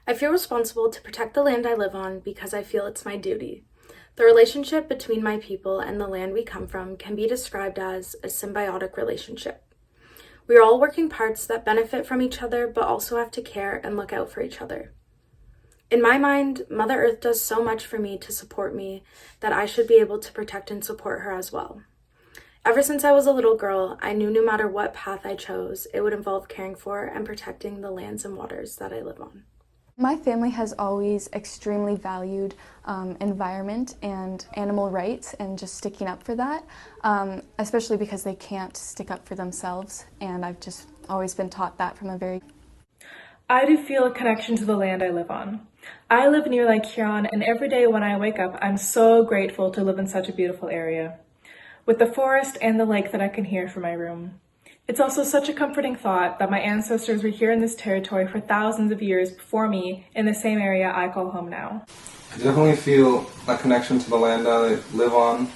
I feel responsible to protect the land I live on because I feel it's my duty. The relationship between my people and the land we come from can be described as a symbiotic relationship. We are all working parts that benefit from each other but also have to care and look out for each other. In my mind, Mother Earth does so much for me to support me that I should be able to protect and support her as well. Ever since I was a little girl, I knew no matter what path I chose, it would involve caring for and protecting the lands and waters that I live on. My family has always extremely valued environment and animal rights and just sticking up for that, especially because they can't stick up for themselves, and I've just always been taught that from a very... I do feel a connection to the land I live on. I live near Lake Huron, and every day when I wake up, I'm so grateful to live in such a beautiful area, with the forest and the lake that I can hear from my room. It's also such a comforting thought that my ancestors were here in this territory for thousands of years before me in the same area I call home now. I definitely feel a connection to the land I live on.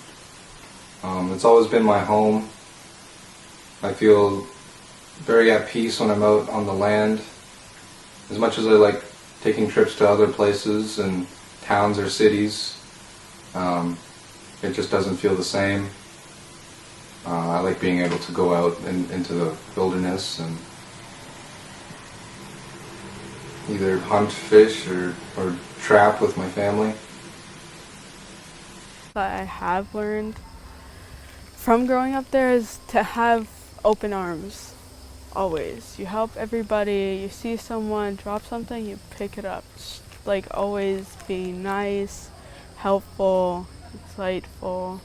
It's always been my home. I feel very at peace when I'm out on the land. As much as I like taking trips to other places and towns or cities, it just doesn't feel the same. I like being able to go out into the wilderness and either hunt, fish, or trap with my family. What I have learned from growing up there is to have open arms, always. You help everybody, you see someone drop something, you pick it up. Just, like, always being nice, helpful, insightful.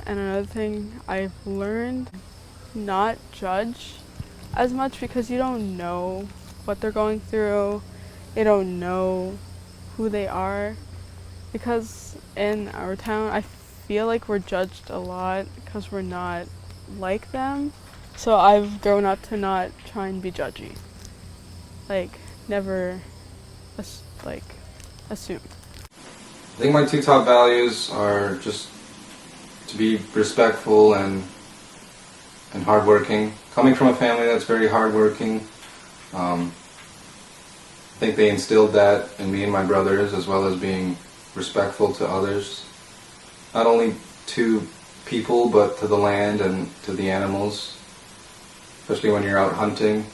And another thing I've learned, not judge as much, because you don't know what they're going through, you don't know who they are. Because in our town, I feel like we're judged a lot because we're not like them. So I've grown up to not try and be judgy. Like, never, assume. I think my two top values are just to be respectful and hardworking. Coming from a family that's very hardworking, I think they instilled that in me and my brothers, as well as being respectful to others, not only to people but to the land and to the animals, especially when you're out hunting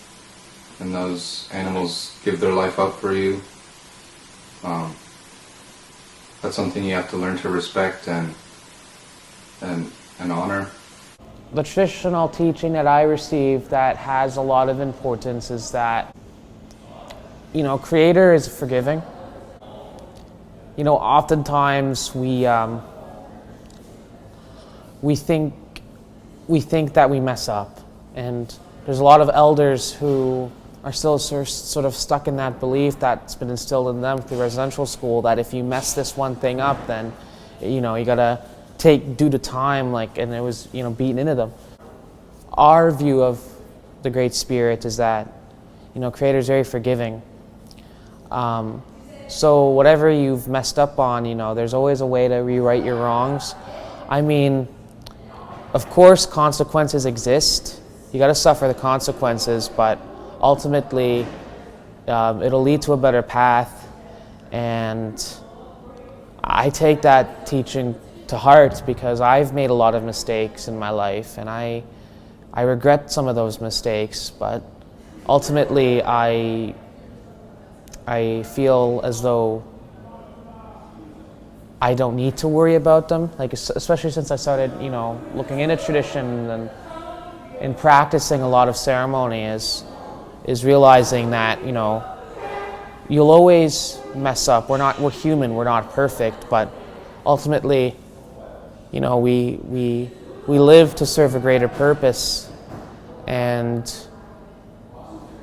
and those animals give their life up for you. That's something you have to learn to respect and honor. The traditional teaching that I received that has a lot of importance is that, Creator is forgiving. Oftentimes we think that we mess up, and there's a lot of elders who are still sort of stuck in that belief that's been instilled in them through residential school, that if you mess this one thing up, then you gotta take due to time, and it was beaten into them. Our view of the Great Spirit is that Creator is very forgiving. So whatever you've messed up on, there's always a way to rewrite your wrongs. I mean, of course consequences exist. You got to suffer the consequences, but ultimately it'll lead to a better path. And I take that teaching to heart because I've made a lot of mistakes in my life, and I regret some of those mistakes, but ultimately I feel as though I don't need to worry about them, especially since I started, looking into tradition and practicing a lot of ceremony is realizing that, you'll always mess up. We're human, we're not perfect, but ultimately, we live to serve a greater purpose, and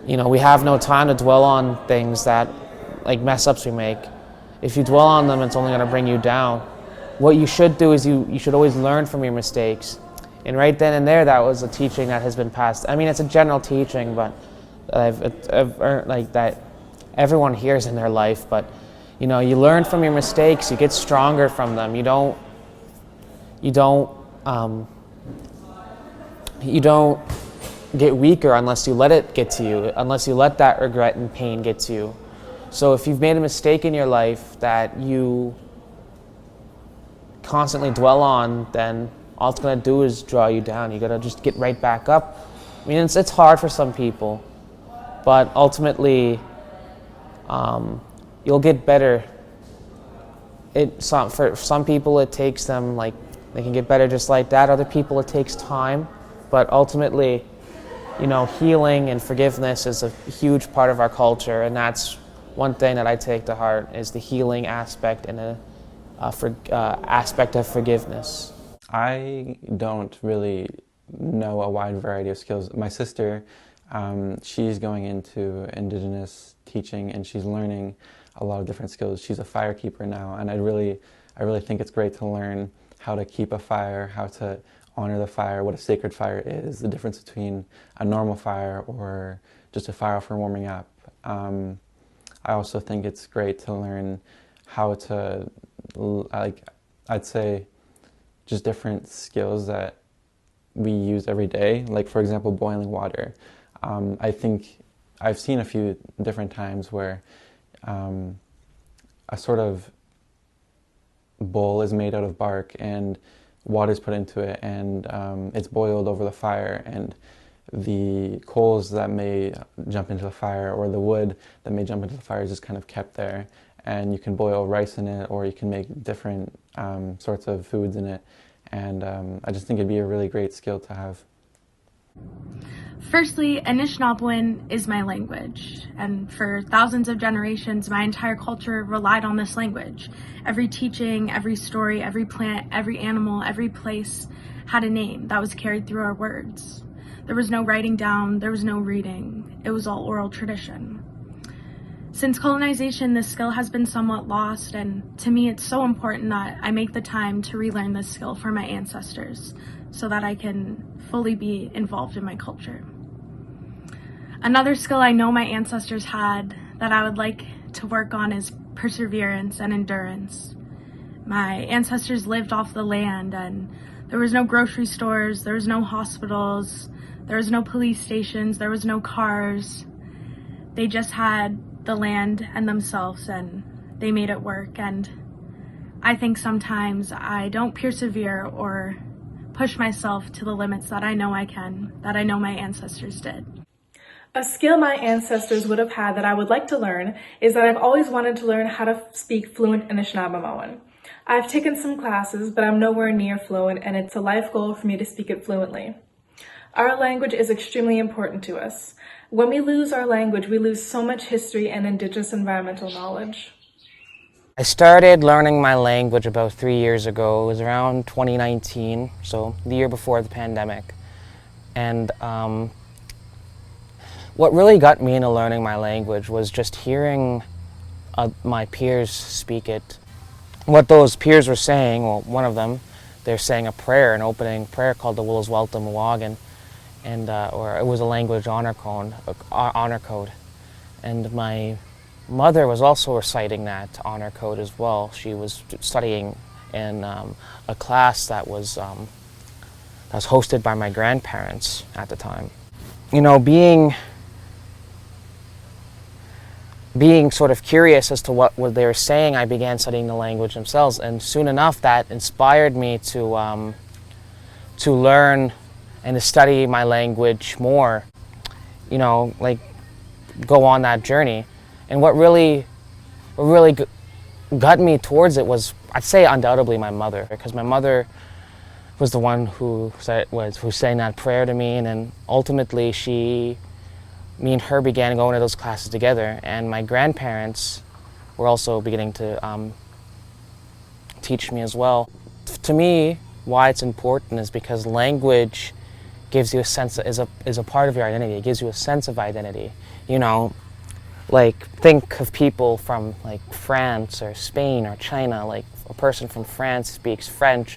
we have no time to dwell on things that, like mess-ups we make. If you dwell on them, it's only going to bring you down. What you should do is you should always learn from your mistakes. And right then and there, that was a teaching that has been passed. I mean, it's a general teaching, but I've earned, that everyone hears in their life. But you learn from your mistakes. You get stronger from them. You don't get weaker unless you let it get to you, unless you let that regret and pain get to you. So if you've made a mistake in your life that you constantly dwell on, then all it's going to do is draw you down. You got to just get right back up. I mean, it's hard for some people, but ultimately you'll get better. For some people it takes them, like, they can get better just like that. Other people it takes time, but ultimately, you know, healing and forgiveness is a huge part of our culture, and that's one thing that I take to heart, is the healing aspect and the aspect of forgiveness. I don't really know a wide variety of skills. My sister, she's going into Indigenous teaching, and she's learning a lot of different skills. She's a firekeeper now, and I really think it's great to learn how to keep a fire, how to honor the fire, what a sacred fire is, the difference between a normal fire or just a fire for warming up. I also think it's great to learn how to, like, I'd say, just different skills that we use every day. Like, for example, boiling water. I think I've seen a few different times where a sort of bowl is made out of bark and water is put into it, and it's boiled over the fire, and the coals that may jump into the fire or the wood that may jump into the fire is just kind of kept there, and you can boil rice in it, or you can make different sorts of foods in it, and I just think it'd be a really great skill to have. Firstly, Anishinaabewan is my language, and for thousands of generations, my entire culture relied on this language. Every teaching, every story, every plant, every animal, every place had a name that was carried through our words. There was no writing down, there was no reading. It was all oral tradition. Since colonization, this skill has been somewhat lost, and to me, it's so important that I make the time to relearn this skill for my ancestors so that I can fully be involved in my culture. Another skill I know my ancestors had that I would like to work on is perseverance and endurance. My ancestors lived off the land, and there was no grocery stores, there was no hospitals, there was no police stations, there was no cars. They just had the land and themselves, and they made it work. And I think sometimes I don't persevere or push myself to the limits that I know I can, that I know my ancestors did. A skill my ancestors would have had that I would like to learn is that I've always wanted to learn how to speak fluent Anishinaabewan. I've taken some classes, but I'm nowhere near fluent, and it's a life goal for me to speak it fluently. Our language is extremely important to us. When we lose our language, we lose so much history and Indigenous environmental knowledge. I started learning my language about 3 years ago. It was around 2019, so the year before the pandemic. And what really got me into learning my language was just hearing my peers speak it. What those peers were saying, well, one of them, they're saying a prayer, an opening prayer called the Willis Welta Mawagan, and or it was a language honor code. And my mother was also reciting that honor code as well. She was studying in a class that was hosted by my grandparents at the time. You know, being sort of curious as to what they were saying, I began studying the language themselves, and soon enough that inspired me to learn and to study my language more, you know, like go on that journey. And what really got me towards it was, I'd say undoubtedly my mother, because my mother was the one who sang that prayer to me, and then ultimately me and her began going to those classes together, and my grandparents were also beginning to teach me as well. To me, why it's important is because language gives you a sense, is a part of your identity. It gives you a sense of identity. You know, like think of people from like France or Spain or China. Like a person from France speaks French,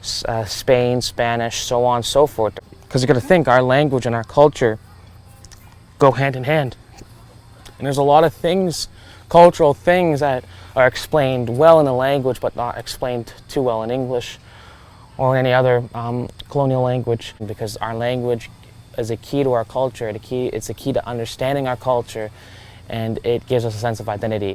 Spain, Spanish, so on and so forth. Because you got to think our language and our culture go hand in hand. And there's a lot of things, cultural things that are explained well in the language but not explained too well in English or any other colonial language, because our language is a key to our culture. It's a key to understanding our culture and it gives us a sense of identity.